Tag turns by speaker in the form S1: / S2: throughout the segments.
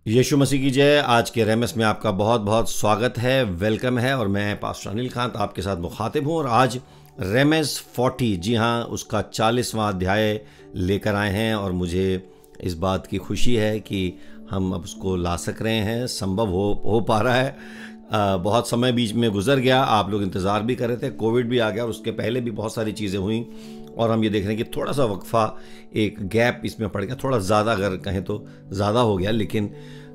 S1: यीशु मसीह की जय। आज के रेमस में आपका बहुत बहुत स्वागत है, वेलकम है। और मैं पास्टर अनिल खान आपके साथ मुखातिब हूँ। और आज रेमस 40, जी हाँ, उसका 40वां अध्याय लेकर आए हैं। और मुझे इस बात की खुशी है कि हम अब उसको ला सक रहे हैं, संभव हो पा रहा है। बहुत समय बीच में गुजर गया, आप लोग इंतज़ार भी कर रहे थे, कोविड भी आ गया और उसके पहले भी बहुत सारी चीज़ें हुई। और हम ये देख रहे हैं कि थोड़ा सा वक्फा, एक गैप इसमें पड़ गया, थोड़ा ज़्यादा, अगर कहें तो ज़्यादा हो गया। लेकिन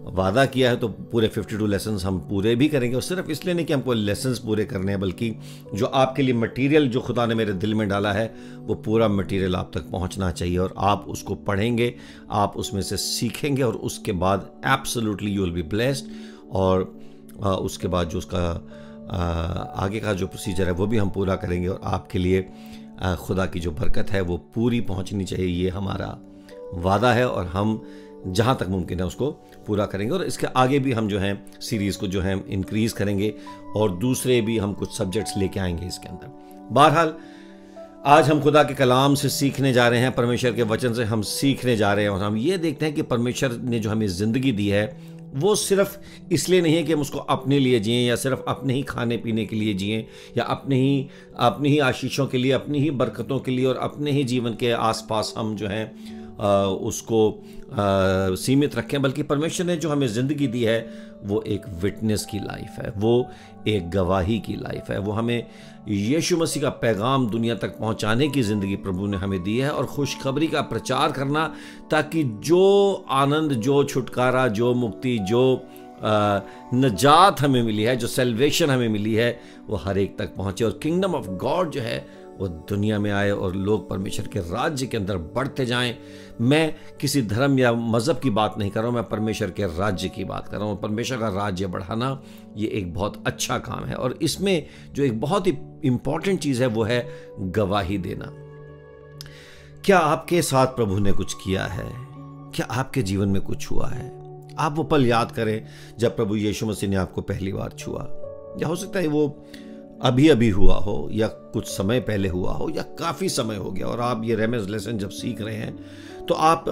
S1: वादा किया है तो पूरे 52 लेसन्स हम पूरे भी करेंगे। और सिर्फ इसलिए नहीं कि हमको लेसन्स पूरे करने हैं, बल्कि जो आपके लिए मटेरियल जो खुदा ने मेरे दिल में डाला है, वो पूरा मटेरियल आप तक पहुंचना चाहिए। और आप उसको पढ़ेंगे, आप उसमें से सीखेंगे और उसके बाद absolutely you will be blessed. और उसके बाद जो उसका आगे का जो प्रोसीजर है वो भी हम पूरा करेंगे। और आपके लिए खुदा की जो बरकत है वो पूरी पहुंचनी चाहिए, ये हमारा वादा है। और हम जहाँ तक मुमकिन है उसको पूरा करेंगे। और इसके आगे भी हम जो हैं सीरीज़ को जो है इंक्रीज़ करेंगे और दूसरे भी हम कुछ सब्जेक्ट्स लेके आएंगे इसके अंदर। बहरहाल आज हम खुदा के कलाम से सीखने जा रहे हैं, परमेश्वर के वचन से हम सीखने जा रहे हैं। और हम ये देखते हैं कि परमेश्वर ने जो हमें ज़िंदगी दी है वो सिर्फ इसलिए नहीं है कि हम उसको अपने लिए जिएं, या सिर्फ अपने ही खाने पीने के लिए जिएं, या अपनी ही आशीषों के लिए, अपनी ही बरकतों के लिए और अपने ही जीवन के आसपास हम जो हैं उसको सीमित रखें। बल्कि परमेश्वर ने जो हमें ज़िंदगी दी है वो एक विटनेस की लाइफ है, वो एक गवाही की लाइफ है। वो हमें यीशु मसीह का पैगाम दुनिया तक पहुंचाने की ज़िंदगी प्रभु ने हमें दी है, और खुशखबरी का प्रचार करना, ताकि जो आनंद, जो छुटकारा, जो मुक्ति, जो नजात हमें मिली है, जो सेल्वेशन हमें मिली है, वो हर एक तक पहुंचे। और किंगडम ऑफ गॉड जो है वो दुनिया में आए और लोग परमेश्वर के राज्य के अंदर बढ़ते जाएं। मैं किसी धर्म या मज़हब की बात नहीं कर रहा हूँ, मैं परमेश्वर के राज्य की बात कर रहा हूँ। परमेश्वर का राज्य बढ़ाना ये एक बहुत अच्छा काम है। और इसमें जो एक बहुत ही इम्पॉर्टेंट चीज़ है वो है गवाही देना। क्या आपके साथ प्रभु ने कुछ किया है? क्या आपके जीवन में कुछ हुआ है? आप वो पल याद करें जब प्रभु यीशु मसीह ने आपको पहली बार छुआ। या हो सकता है वो अभी अभी हुआ हो, या कुछ समय पहले हुआ हो, या काफ़ी समय हो गया। और आप ये रेमेस लेसन जब सीख रहे हैं तो आप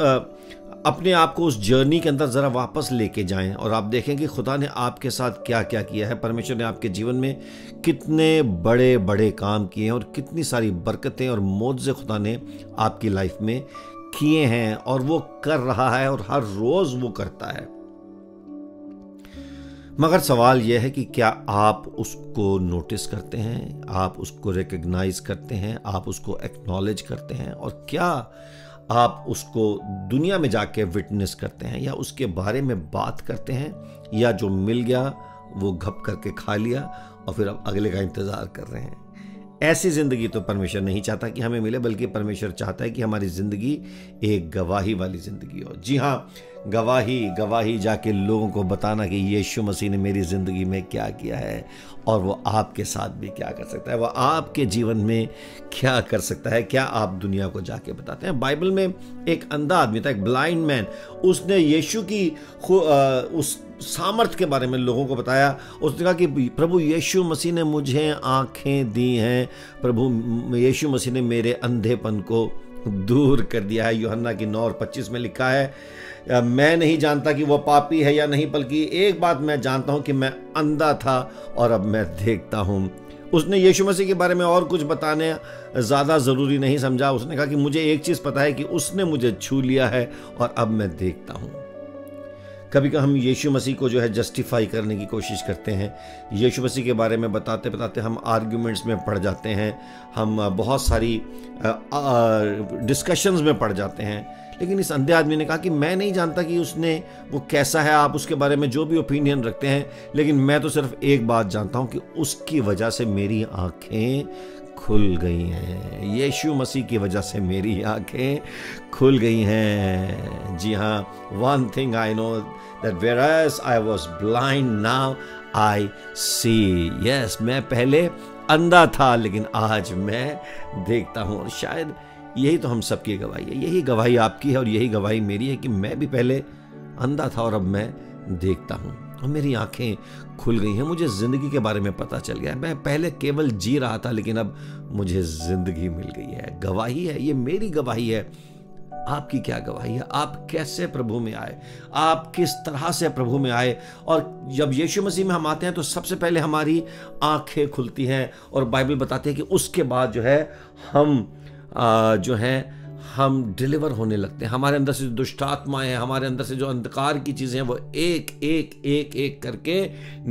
S1: अपने आप को उस जर्नी के अंदर ज़रा वापस लेके जाएं और आप देखें कि खुदा ने आपके साथ क्या क्या किया है। परमेश्वर ने आपके जीवन में कितने बड़े बड़े काम किए हैं और कितनी सारी बरकतें और मौज़े खुदा ने आपकी लाइफ में किए हैं, और वो कर रहा है और हर रोज़ वो करता है। मगर सवाल यह है कि क्या आप उसको नोटिस करते हैं, आप उसको रिकग्नाइज करते हैं, आप उसको एक्नॉलेज करते हैं, और क्या आप उसको दुनिया में जाके विटनेस करते हैं, या उसके बारे में बात करते हैं, या जो मिल गया वो घप करके खा लिया और फिर अब अगले का इंतज़ार कर रहे हैं। ऐसी ज़िंदगी तो परमेश्वर नहीं चाहता कि हमें मिले, बल्कि परमेश्वर चाहता है कि हमारी ज़िंदगी एक गवाही वाली ज़िंदगी हो। जी हाँ, गवाही जाके लोगों को बताना कि यीशु मसीह ने मेरी ज़िंदगी में क्या किया है और वो आपके साथ भी क्या कर सकता है, वो आपके जीवन में क्या कर सकता है, क्या आप दुनिया को जाके बताते हैं। बाइबल में एक अंधा आदमी था, एक ब्लाइंड मैन, उसने यीशु की उस सामर्थ के बारे में लोगों को बताया। उसने कहा कि प्रभु यीशु मसीह ने मुझे आंखें दी हैं, प्रभु यीशु मसीह ने मेरे अंधेपन को दूर कर दिया है। यूहन्ना की 9:25 में लिखा है, मैं नहीं जानता कि वो पापी है या नहीं, बल्कि एक बात मैं जानता हूं कि मैं अंधा था और अब मैं देखता हूं। उसने यीशु मसीह के बारे में और कुछ बताने ज़्यादा ज़रूरी नहीं समझा। उसने कहा कि मुझे एक चीज़ पता है कि उसने मुझे छू लिया है और अब मैं देखता हूं। कभी कभी हम यीशु मसीह को जो है जस्टिफाई करने की कोशिश करते हैं। यीशु मसीह के बारे में बताते बताते हम आर्ग्यूमेंट्स में पड़ जाते हैं, हम बहुत सारी डिस्कशंस में पड़ जाते हैं। लेकिन इस अंधे आदमी ने कहा कि मैं नहीं जानता कि उसने वो कैसा है, आप उसके बारे में जो भी ओपिनियन रखते हैं, लेकिन मैं तो सिर्फ एक बात जानता हूं कि उसकी वजह से मेरी आंखें खुल गई हैं। यीशु मसीह की वजह से मेरी आंखें खुल गई हैं। जी हाँ, one thing I know that whereas I was blind now I see। Yes, मैं पहले अंधा था लेकिन आज मैं देखता हूँ। और शायद यही तो हम सबकी गवाही है, यही गवाही आपकी है और यही गवाही मेरी है कि मैं भी पहले अंधा था और अब मैं देखता हूँ और मेरी आंखें खुल गई हैं। मुझे ज़िंदगी के बारे में पता चल गया है। मैं पहले केवल जी रहा था लेकिन अब मुझे ज़िंदगी मिल गई है। गवाही है, ये मेरी गवाही है आपकी क्या गवाही है? आप कैसे प्रभु में आए? आप किस तरह से प्रभु में आए? और जब यीशु मसीह में हम आते हैं तो सबसे पहले हमारी आंखें खुलती हैं, और बाइबल बताती है कि उसके बाद जो है हम डिलीवर होने लगते हैं। हमारे अंदर से जो दुष्ट आत्माएं हैं, हमारे अंदर से जो अंधकार की चीज़ें हैं, वो एक एक एक एक करके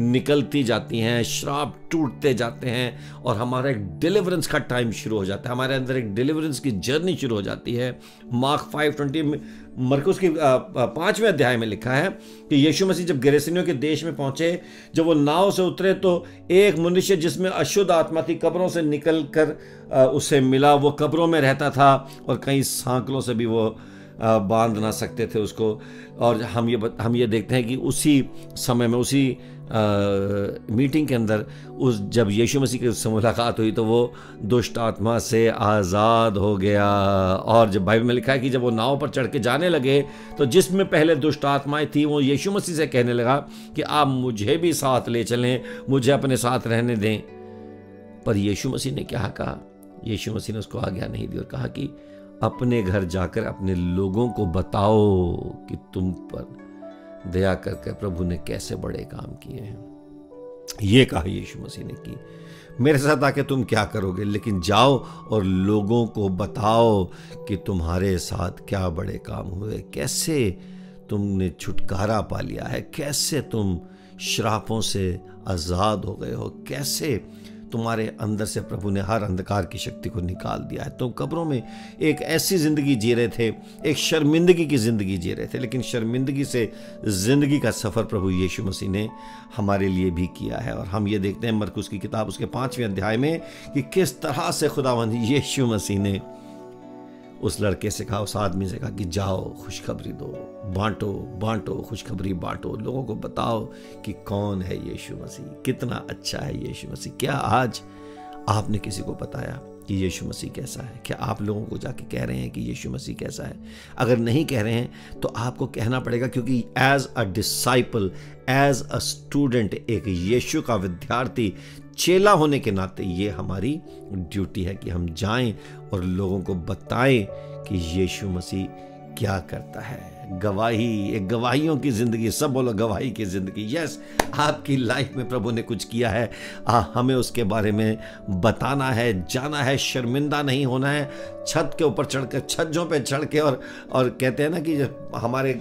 S1: निकलती जाती हैं, श्राप टूटते जाते हैं, और हमारा एक डिलीवरेंस का टाइम शुरू हो जाता है। हमारे अंदर एक डिलीवरेंस की जर्नी शुरू हो जाती है। मार्क 5:20 में, मरकुस की 5वें अध्याय में लिखा है कि यीशु मसीह जब गेरेसेनियों के देश में पहुंचे, जब वो नाव से उतरे तो एक मनुष्य जिसमें अशुद्ध आत्मा थी कब्रों से निकल कर उसे मिला। वो कब्रों में रहता था और कई सांकलों से भी वो बांध ना सकते थे उसको। और हम ये देखते हैं कि उसी समय में, उसी मीटिंग के अंदर, जब यीशु मसीह की मुलाकात हुई तो वो दुष्ट आत्मा से आज़ाद हो गया। और जब बाइबल में लिखा है कि जब वो नाव पर चढ़ के जाने लगे तो जिसमें पहले दुष्ट आत्माएं थी वो यीशु मसीह से कहने लगा कि आप मुझे भी साथ ले चलें, मुझे अपने साथ रहने दें। पर यीशु मसीह ने क्या कहा? यीशु मसीह ने उसको आज्ञा नहीं दी और कहा कि अपने घर जाकर अपने लोगों को बताओ कि तुम पर दया करके प्रभु ने कैसे बड़े काम किए हैं। ये कहा यीशु मसीह ने कि मेरे साथ आके तुम क्या करोगे, लेकिन जाओ और लोगों को बताओ कि तुम्हारे साथ क्या बड़े काम हुए, कैसे तुमने छुटकारा पा लिया है, कैसे तुम श्रापों से आज़ाद हो गए हो, कैसे तुम्हारे अंदर से प्रभु ने हर अंधकार की शक्ति को निकाल दिया है। तुम कब्रों में एक ऐसी ज़िंदगी जी रहे थे, एक शर्मिंदगी की ज़िंदगी जी रहे थे, लेकिन शर्मिंदगी से ज़िंदगी का सफ़र प्रभु यीशु मसीह ने हमारे लिए भी किया है। और हम ये देखते हैं मरकुस की किताब उसके 5वें अध्याय में कि किस तरह से खुदावंद यीशु मसीह ने उस लड़के से कहा, उस आदमी से कहा कि जाओ खुशखबरी दो, बांटो खुशखबरी बांटो, लोगों को बताओ कि कौन है यीशु मसीह, कितना अच्छा है यीशु मसीह। क्या आज आपने किसी को बताया कि यीशु मसीह कैसा है? क्या आप लोगों को जाके कह रहे हैं कि यीशु मसीह कैसा है? अगर नहीं कह रहे हैं तो आपको कहना पड़ेगा, क्योंकि as a disciple, as a student, एक यीशु का विद्यार्थी, चेला होने के नाते ये हमारी ड्यूटी है कि हम जाएं और लोगों को बताएं कि यीशु मसीह क्या करता है। गवाही, एक गवाहियों की ज़िंदगी, सब बोलो गवाही की ज़िंदगी। यस, आपकी लाइफ में प्रभु ने कुछ किया है, हमें उसके बारे में बताना है, जाना है, शर्मिंदा नहीं होना है। छत के ऊपर चढ़ कर, छज्जों पे चढ़ के, और कहते हैं ना कि हमारे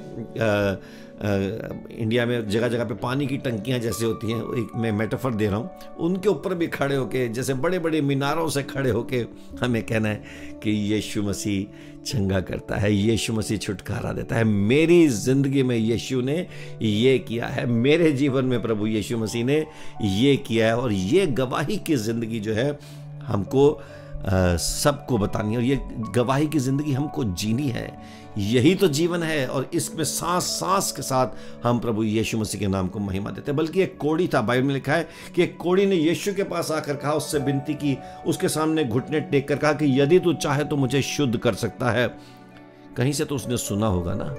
S1: इंडिया में जगह जगह पे पानी की टंकियां जैसे होती हैं, एक मैं मेटाफर दे रहा हूँ, उनके ऊपर भी खड़े होके, जैसे बड़े बड़े मीनारों से खड़े होके हमें कहना है कि यीशु मसीह चंगा करता है, यीशु मसीह छुटकारा देता है। मेरी ज़िंदगी में यीशु ने ये किया है, मेरे जीवन में प्रभु यीशु मसीह ने ये किया है। और ये गवाही की ज़िंदगी जो है हमको सबको बतानी है, और ये गवाही की ज़िंदगी हमको जीनी है। यही तो जीवन है, और इसमें सांस सांस के साथ हम प्रभु यीशु मसीह के नाम को महिमा देते हैं। बल्कि एक कोढ़ी था, बाइबल में लिखा है कि एक कोढ़ी ने यीशु के पास आकर कहा, उससे विनती की, उसके सामने घुटने टेक कर कहा कि यदि तू चाहे तो मुझे शुद्ध कर सकता है। कहीं से तो उसने सुना होगा ना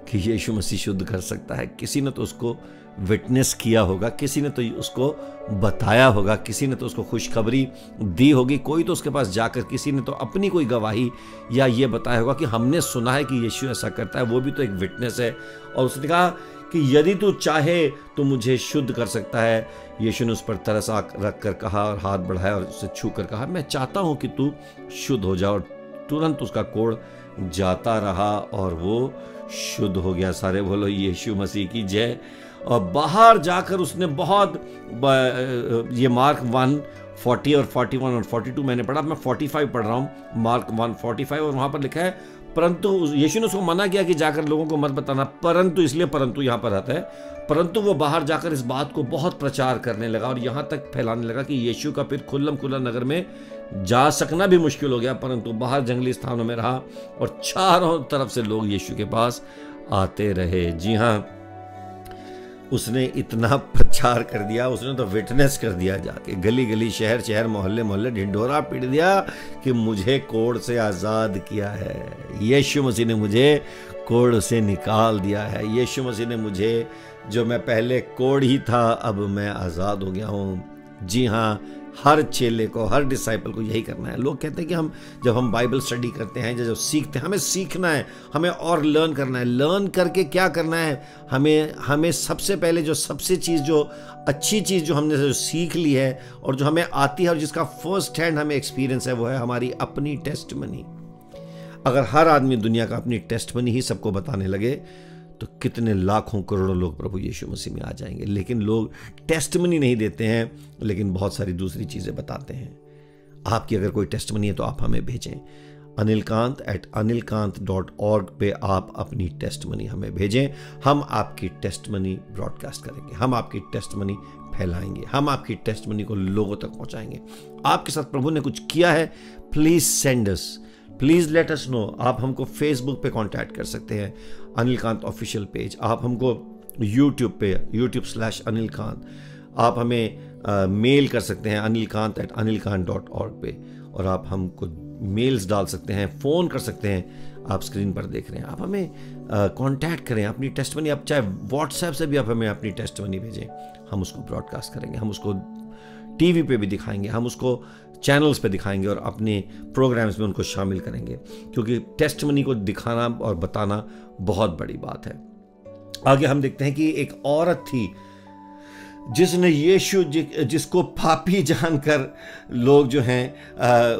S1: कि यीशु मसीह शुद्ध कर सकता है, किसी ने तो उसको विटनेस किया होगा, किसी ने तो उसको बताया होगा, किसी ने तो उसको खुशखबरी दी होगी, कोई तो उसके पास जाकर किसी ने तो अपनी कोई गवाही या ये बताया होगा कि हमने सुना है कि यीशु ऐसा करता है, वो भी तो एक विटनेस है। और उसने कहा कि यदि तू चाहे तो मुझे शुद्ध कर सकता है। यीशु ने उस पर तरस रख कर कहा और हाथ बढ़ाया और उसे छू कर कहा, मैं चाहता हूँ कि तू शुद्ध हो जा। और तुरंत उसका कोढ़ जाता रहा और वो शुद्ध हो गया। सारे बोलो यीशु मसीह की जय। और बाहर जाकर उसने बहुत, ये मार्क 1:40 और 41 और 42 मैंने पढ़ा, मैं 45 पढ़ रहा हूँ, मार्क 1:45, और वहाँ पर लिखा है परंतु यीशु ने उसको मना किया कि जाकर लोगों को मत बताना, परंतु, इसलिए परंतु यहाँ पर आता है, परंतु वो बाहर जाकर इस बात को बहुत प्रचार करने लगा और यहाँ तक फैलाने लगा कि यीशु का फिर खुल्लम खुल्ला नगर में जा सकना भी मुश्किल हो गया, परंतु बाहर जंगली स्थानों में रहा और चारों तरफ से लोग यीशु के पास आते रहे। जी हाँ, उसने इतना प्रचार कर दिया, उसने तो विटनेस कर दिया, जाके गली गली, शहर शहर, मोहल्ले मोहल्ले ढिंढोरा पीट दिया कि मुझे कोढ़ से आज़ाद किया है, यीशु मसीह ने मुझे कोढ़ से निकाल दिया है, यीशु मसीह ने मुझे, जो मैं पहले कोढ़ ही था, अब मैं आज़ाद हो गया हूँ। जी हाँ, हर चेले को, हर डिसाइपल को यही करना है। लोग कहते हैं कि जब हम बाइबल स्टडी करते हैं, जब सीखते हैं, हमें सीखना है, हमें और लर्न करना है। लर्न करके क्या करना है, हमें सबसे पहले जो अच्छी चीज़ जो हमने जो सीख ली है और जो हमें आती है और जिसका फर्स्ट हैंड हमें एक्सपीरियंस है, वो है हमारी अपनी टेस्टमनी। अगर हर आदमी दुनिया का अपनी टेस्टमनी ही सबको बताने लगे तो कितने लाखों करोड़ों लोग प्रभु यीशु मसीह में आ जाएंगे। लेकिन लोग टेस्टमनी नहीं देते हैं, लेकिन बहुत सारी दूसरी चीज़ें बताते हैं। आपकी अगर कोई टेस्टमनी है तो आप हमें भेजें। anilkant@anilkant.org पे आप अपनी टेस्टमनी हमें भेजें। हम आपकी टेस्टमनी ब्रॉडकास्ट करेंगे, हम आपकी टेस्टमनी फैलाएंगे, हम आपकी टेस्टमनी को लोगों तक पहुंचाएंगे। आपके साथ प्रभु ने कुछ किया है, please send us, please let us know. आप हमको फेसबुक पे कांटेक्ट कर सकते हैं, अनिल कांत ऑफिशियल पेज। आप हमको यूट्यूब पे youtube/anilkant। आप हमें मेल कर सकते हैं anilkant@anilkant.org पे, और आप हमको मेल्स डाल सकते हैं, फ़ोन कर सकते हैं। आप स्क्रीन पर देख रहे हैं, आप हमें कांटेक्ट करें अपनी टेस्टमनी। आप चाहे व्हाट्सएप से भी आप हमें अपनी टेस्टमनी भेजें, हम उसको ब्रॉडकास्ट करेंगे, हम उसको टीवी पे भी दिखाएंगे, हम उसको चैनल्स पे दिखाएंगे और अपने प्रोग्राम्स में उनको शामिल करेंगे, क्योंकि टेस्टमनी को दिखाना और बताना बहुत बड़ी बात है। आगे हम देखते हैं कि एक औरत थी जिसने यीशु जिसको पापी जानकर लोग जो हैं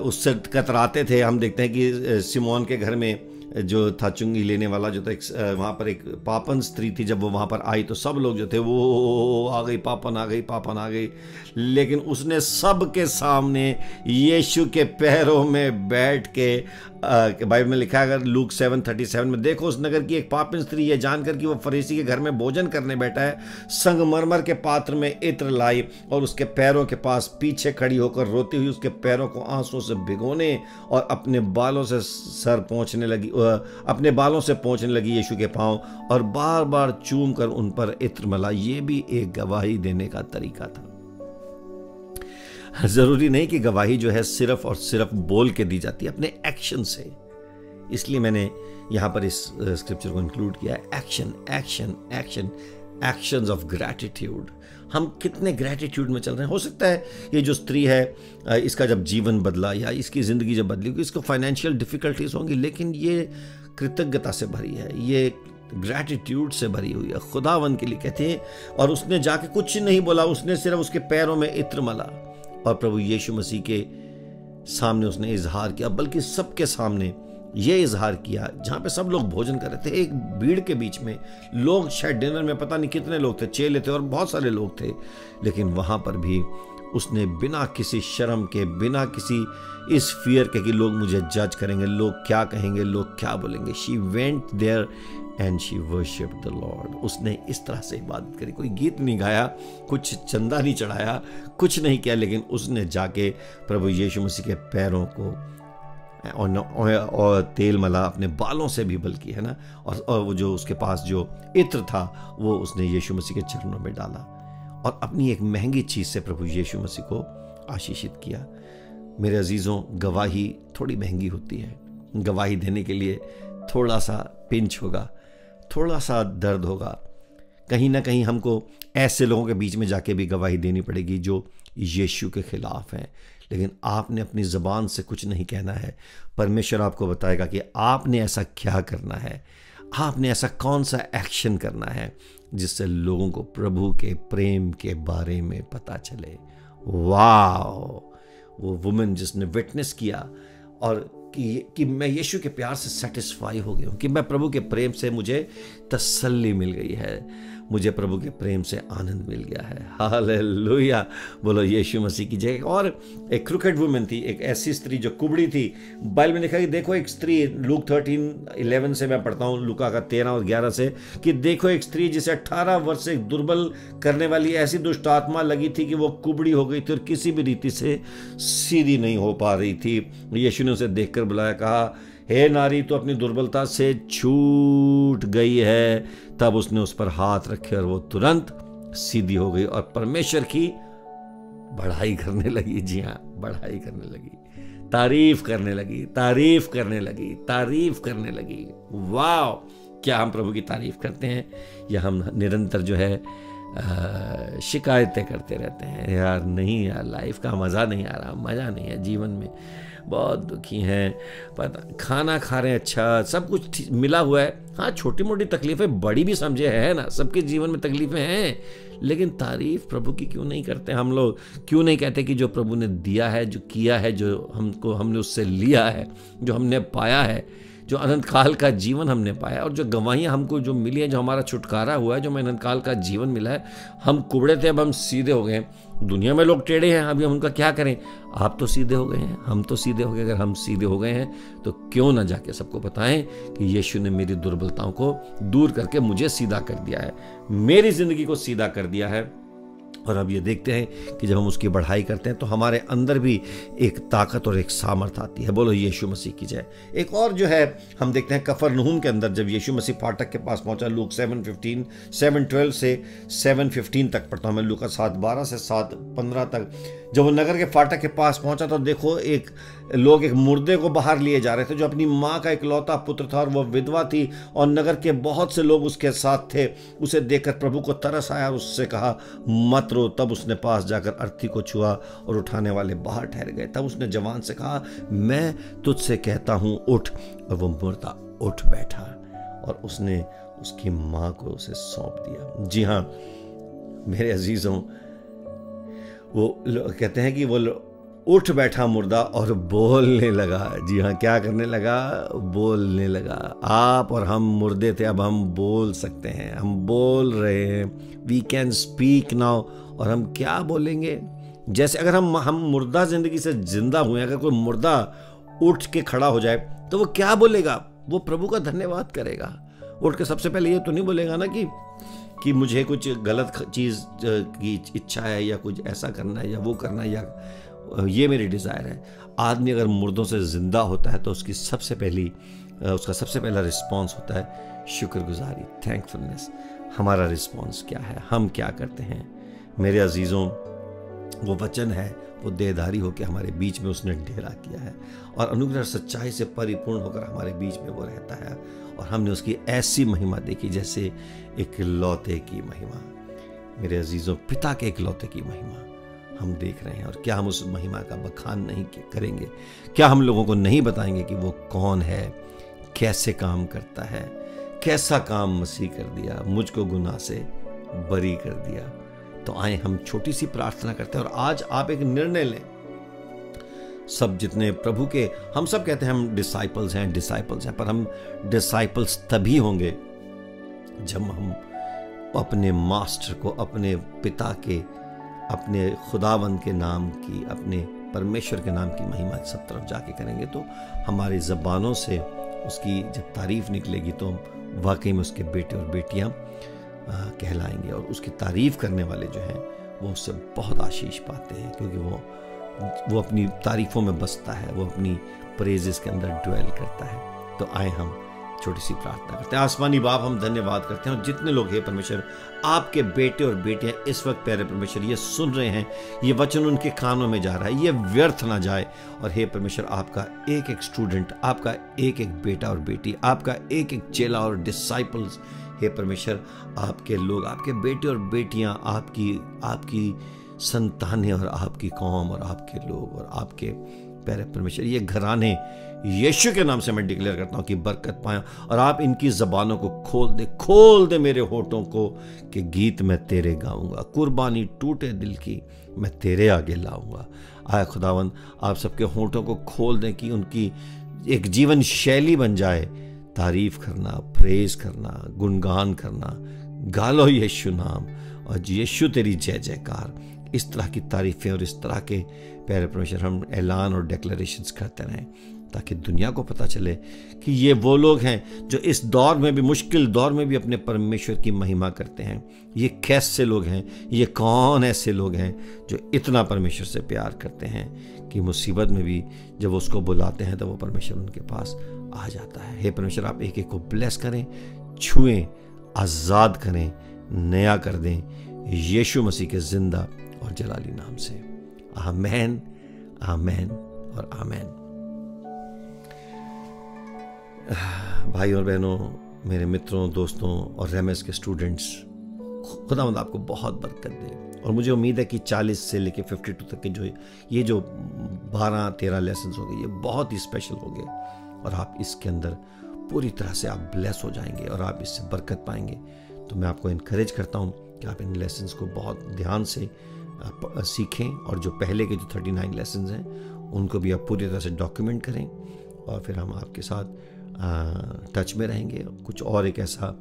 S1: उससे कतराते थे। हम देखते हैं कि सिमोन के घर में जो था चुंगी लेने वाला जो था, वहाँ पर एक पापन स्त्री थी। जब वो वहाँ पर आई तो सब लोग जो थे वो आ गई, पापन आ गई, पापन आ गई। लेकिन उसने सबके सामने यीशु के पैरों में बैठ के, बाइबल में लिखा है अगर लूक 7:37 में, देखो उस नगर की एक पापिन स्त्री ये जानकर कि वो फरीसी के घर में भोजन करने बैठा है, संगमरमर के पात्र में इत्र लाई और उसके पैरों के पास पीछे खड़ी होकर रोती हुई उसके पैरों को आंसुओं से भिगोने और अपने बालों से पोंछने लगी यीशु के पांव और बार बार चूम कर उन पर इत्र मला। ये भी एक गवाही देने का तरीका था। जरूरी नहीं कि गवाही जो है सिर्फ और सिर्फ बोल के दी जाती है, अपने एक्शन से। इसलिए मैंने यहां पर इस स्क्रिप्चर को इंक्लूड किया है। Action, action, action, actions of gratitude. हम कितने ग्रैटिट्यूड में चल रहे हैं। हो सकता है ये जो स्त्री है, इसका जब जीवन बदला या इसकी ज़िंदगी जब बदली, इसको फाइनेंशियल डिफ़िकल्टीज होंगी, लेकिन ये कृतज्ञता से भरी है, ये ग्रैटिट्यूड से भरी हुई है, खुदावन के लिए कहते हैं। और उसने जाके कुछ नहीं बोला, उसने सिर्फ उसके पैरों में इत्र मला और प्रभु यीशु मसीह के सामने उसने इजहार किया, बल्कि सबके सामने ये इजहार किया जहाँ पे सब लोग भोजन कर रहे थे, एक भीड़ के बीच में। लोग शायद डिनर में पता नहीं कितने लोग थे, चेले थे और बहुत सारे लोग थे, लेकिन वहाँ पर भी उसने बिना किसी शर्म के, बिना किसी इस फियर के कि लोग मुझे जज करेंगे, लोग क्या कहेंगे, लोग क्या बोलेंगे, she went there and she worshipped the lord. उसने इस तरह से इबादत करी, कोई गीत नहीं गाया, कुछ चंदा नहीं चढ़ाया, कुछ नहीं किया, लेकिन उसने जाके प्रभु यीशु मसीह के पैरों को और तेल मला, अपने बालों से भी बल्कि, है ना, और वो जो उसके पास जो इत्र था वो उसने यीशु मसीह के चरणों में डाला और अपनी एक महंगी चीज़ से प्रभु यीशु मसीह को आशीषित किया। मेरे अजीज़ों, गवाही थोड़ी महंगी होती है। गवाही देने के लिए थोड़ा सा पिंच होगा, थोड़ा सा दर्द होगा, कहीं ना कहीं हमको ऐसे लोगों के बीच में जाके भी गवाही देनी पड़ेगी जो यीशु के खिलाफ हैं। लेकिन आपने अपनी ज़बान से कुछ नहीं कहना है, परमेश्वर आपको बताएगा कि आपने ऐसा क्या करना है, आपने ऐसा कौन सा एक्शन करना है जिससे लोगों को प्रभु के प्रेम के बारे में पता चले। वाह, वो वुमन जिसने विटनेस किया और कि मैं यीशु के प्यार से सेटिस्फाई हो गया हूँ, कि मैं प्रभु के प्रेम से मुझे तसल्ली मिल गई है, मुझे प्रभु के प्रेम से आनंद मिल गया है। हालेलुया, बोलो यीशु मसीह की जय। और एक क्रुकेड वुमन थी, एक ऐसी स्त्री जो कुबड़ी थी। बाइबल में लिखा कि देखो एक स्त्री, लूक 13:11 से मैं पढ़ता हूँ, लूका का 13 और 11 से, कि देखो एक स्त्री जिसे 18 वर्ष से दुर्बल करने वाली ऐसी दुष्ट आत्मा लगी थी कि वो कुबड़ी हो गई थी और किसी भी रीति से सीधी नहीं हो पा रही थी। यीशु ने उसे देखकर बुलाया, कहा, हे नारी, तो अपनी दुर्बलता से छूट गई है। तब उसने उस पर हाथ रखे और वो तुरंत सीधी हो गई और परमेश्वर की बढ़ाई करने लगी। जी हाँ, बढ़ाई करने लगी, तारीफ करने लगी, तारीफ करने लगी, तारीफ करने लगी। वाह, क्या हम प्रभु की तारीफ करते हैं या हम निरंतर जो है शिकायतें करते रहते हैं, यार नहीं यार लाइफ का मज़ा नहीं आ रहा, मज़ा नहीं है जीवन में, बहुत दुखी हैं, पता खाना खा रहे हैं अच्छा, सब कुछ मिला हुआ है। हाँ छोटी मोटी तकलीफ़ें बड़ी भी समझे है ना, सबके जीवन में तकलीफ़ें हैं, लेकिन तारीफ़ प्रभु की क्यों नहीं करते हम लोग? क्यों नहीं कहते कि जो प्रभु ने दिया है, जो किया है, जो हमने उससे लिया है, जो हमने पाया है, जो अनंत काल का जीवन हमने पाया, और जो गवाहियाँ हमको जो मिली हैं, जो हमारा छुटकारा हुआ है, जो हमें अनंत काल का जीवन मिला है। हम कुबड़े थे, अब हम सीधे हो गए हैं। दुनिया में लोग टेढ़े हैं, अभी हम उनका क्या करें? आप तो सीधे हो गए हैं, हम तो सीधे हो गए। अगर हम सीधे हो गए हैं तो क्यों ना जाके सबको बताएं कि यीशु ने मेरी दुर्बलताओं को दूर करके मुझे सीधा कर दिया है, मेरी ज़िंदगी को सीधा कर दिया है। और अब ये देखते हैं कि जब हम उसकी बढ़ाई करते हैं तो हमारे अंदर भी एक ताकत और एक सामर्थ आती है। बोलो यीशु मसीह की जय। एक और जो है हम देखते हैं कफरनहूम के अंदर, जब यीशु मसीह फाटक के पास पहुंचा, लूक 7:12 से 7:15 तक पढ़ता हूं मैं, लूका 7:12 से 7:15 तक। जब वो नगर के फाटक के पास पहुंचा तो देखो एक मुर्दे को बाहर लिए जा रहे थे, जो अपनी माँ का इकलौता पुत्र था और वो विधवा थी, और नगर के बहुत से लोग उसके साथ थे। उसे देखकर प्रभु को तरस आया और उससे कहा मत रो। तब उसने पास जाकर अर्थी को छुआ और उठाने वाले बाहर ठहर गए। तब उसने जवान से कहा मैं तुझसे कहता हूं उठ, और वो मुर्दा उठ बैठा और उसने उसकी माँ को उसे सौंप दिया। जी हाँ मेरे अजीजों, वो कहते हैं कि वो उठ बैठा मुर्दा और बोलने लगा। जी हाँ, क्या करने लगा? बोलने लगा। आप और हम मुर्दे थे, अब हम बोल सकते हैं, हम बोल रहे हैं। We can speak now. और हम क्या बोलेंगे? जैसे अगर हम मुर्दा जिंदगी से जिंदा हुए, अगर कोई मुर्दा उठ के खड़ा हो जाए तो वो क्या बोलेगा? वो प्रभु का धन्यवाद करेगा। उठ के सबसे पहले ये तो नहीं बोलेगा ना कि मुझे कुछ गलत चीज़ की इच्छा है, या कुछ ऐसा करना है, या वो करना है, या ये मेरी डिज़ायर है। आदमी अगर मुर्दों से ज़िंदा होता है तो उसका सबसे पहला रिस्पॉन्स होता है शुक्रगुजारी, थैंकफुलनेस। हमारा रिस्पॉन्स क्या है? हम क्या करते हैं? मेरे अजीज़ों, वो वचन है, वो देहधारी होकर हमारे बीच में उसने डेरा किया है, और अनुग्रह सच्चाई से परिपूर्ण होकर हमारे बीच में वो रहता है। और हमने उसकी ऐसी महिमा देखी जैसे इकलौते की महिमा। मेरे अजीज़ों, पिता के इकलौते की महिमा हम देख रहे हैं, और क्या हम उस महिमा का बखान नहीं करेंगे? क्या हम लोगों को नहीं बताएंगे कि वो कौन है, कैसे काम करता है, कैसा काम मसीह कर दिया, मुझको गुनाह से बरी कर दिया? तो आए हम छोटी सी प्रार्थना करते हैं, और आज आप एक निर्णय लें। सब जितने प्रभु के, हम सब कहते हैं हम डिसाइपल्स हैं, पर हम डिसाइपल्स तभी होंगे जब हम अपने मास्टर को, अपने पिता के, अपने खुदावंद के नाम की, अपने परमेश्वर के नाम की महिमा सब तरफ जाके करेंगे। तो हमारी ज़बानों से उसकी जब तारीफ निकलेगी तो वाकई में उसके बेटे और बेटियां कहलाएंगे, और उसकी तारीफ करने वाले जो हैं वो उससे बहुत आशीष पाते हैं, क्योंकि वो अपनी तारीफ़ों में बसता है, वो अपनी प्रेजेस के अंदर ड्वेल करता है। तो आए हम छोटी सी प्रार्थना करते हैं। आसमानी बाप, हम धन्यवाद करते हैं, और जितने लोग हैं परमेश्वर, आपके बेटे और बेटियां इस वक्त प्यारे परमेश्वर ये सुन रहे हैं, ये वचन उनके कानों में जा रहा है, ये व्यर्थ ना जाए। और हे परमेश्वर, आपका एक एक स्टूडेंट, आपका एक एक बेटा और बेटी, आपका एक एक चेला और डिसाइपल्स, हे परमेश्वर, आपके लोग, आपके बेटे और बेटियां, आपकी संतानें और आपकी कौम और आपके लोग और आपके प्यारे परमेश्वर, ये घराने यीशु के नाम से मैं डिक्लेयर करता हूँ कि बरकत पाएं, और आप इनकी ज़बानों को खोल दे मेरे होठों को, कि गीत मैं तेरे गाऊंगा, कुर्बानी टूटे दिल की मैं तेरे आगे लाऊंगा। आए खुदावन, आप सबके होठों को खोल दें कि उनकी एक जीवन शैली बन जाए, तारीफ करना, प्रेज करना, गुणगान करना, गालो यीशु नाम, और यीशु तेरी जय जयकार। इस तरह की तारीफ़ें और इस तरह के प्यारे परमेश्वर हम ऐलान और डिक्लेरेशंस करते रहें, ताकि दुनिया को पता चले कि ये वो लोग हैं जो इस दौर में भी, मुश्किल दौर में भी अपने परमेश्वर की महिमा करते हैं। ये कैसे लोग हैं? ये कौन ऐसे लोग हैं जो इतना परमेश्वर से प्यार करते हैं कि मुसीबत में भी जब उसको बुलाते हैं तो वो परमेश्वर उनके पास आ जाता है। हे परमेश्वर, आप एक एक को ब्लेस करें, छुएं, आज़ाद करें, नया कर दें, यीशु मसीह के जिंदा और जलाली नाम से। आमेन, आमेन और आमेन। भाई और बहनों, मेरे मित्रों, दोस्तों और रेमेस के स्टूडेंट्स, खुदावंद आपको बहुत बरकत दे। और मुझे उम्मीद है कि 40 से लेके 52 तक के ये जो 12-13 लेसन हो गए, ये बहुत ही स्पेशल हो गए और आप इसके अंदर पूरी तरह से आप ब्लेस हो जाएंगे और आप इससे बरकत पाएंगे। तो मैं आपको इनकरेज करता हूँ कि आप इन लेसन्स को बहुत ध्यान से सीखें और जो पहले के जो 39 लेसन्स हैं उनको भी आप पूरी तरह से डॉक्यूमेंट करें और फिर हम आपके साथ टच में रहेंगे। कुछ और एक ऐसा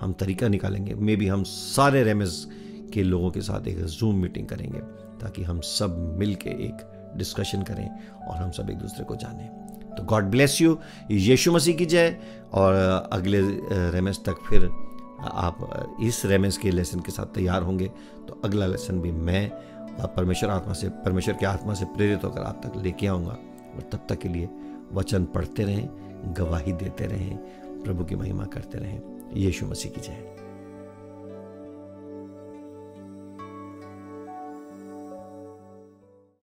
S1: हम तरीका निकालेंगे, मे बी हम सारे रेमेस के लोगों के साथ एक जूम मीटिंग करेंगे ताकि हम सब मिल के एक डिस्कशन करें और हम सब एक दूसरे को जानें। तो गॉड ब्लेस यू, यीशु मसीह की जय। और अगले रेमेस तक फिर आप इस रेमेस के लेसन के साथ तैयार होंगे तो अगला लेसन भी मैं परमेश्वर के आत्मा से प्रेरित होकर आप तक लेके आऊँगा। और तब तक के लिए वचन पढ़ते रहें, गवाही देते रहें, प्रभु की महिमा करते रहें। यीशु मसीह की जय।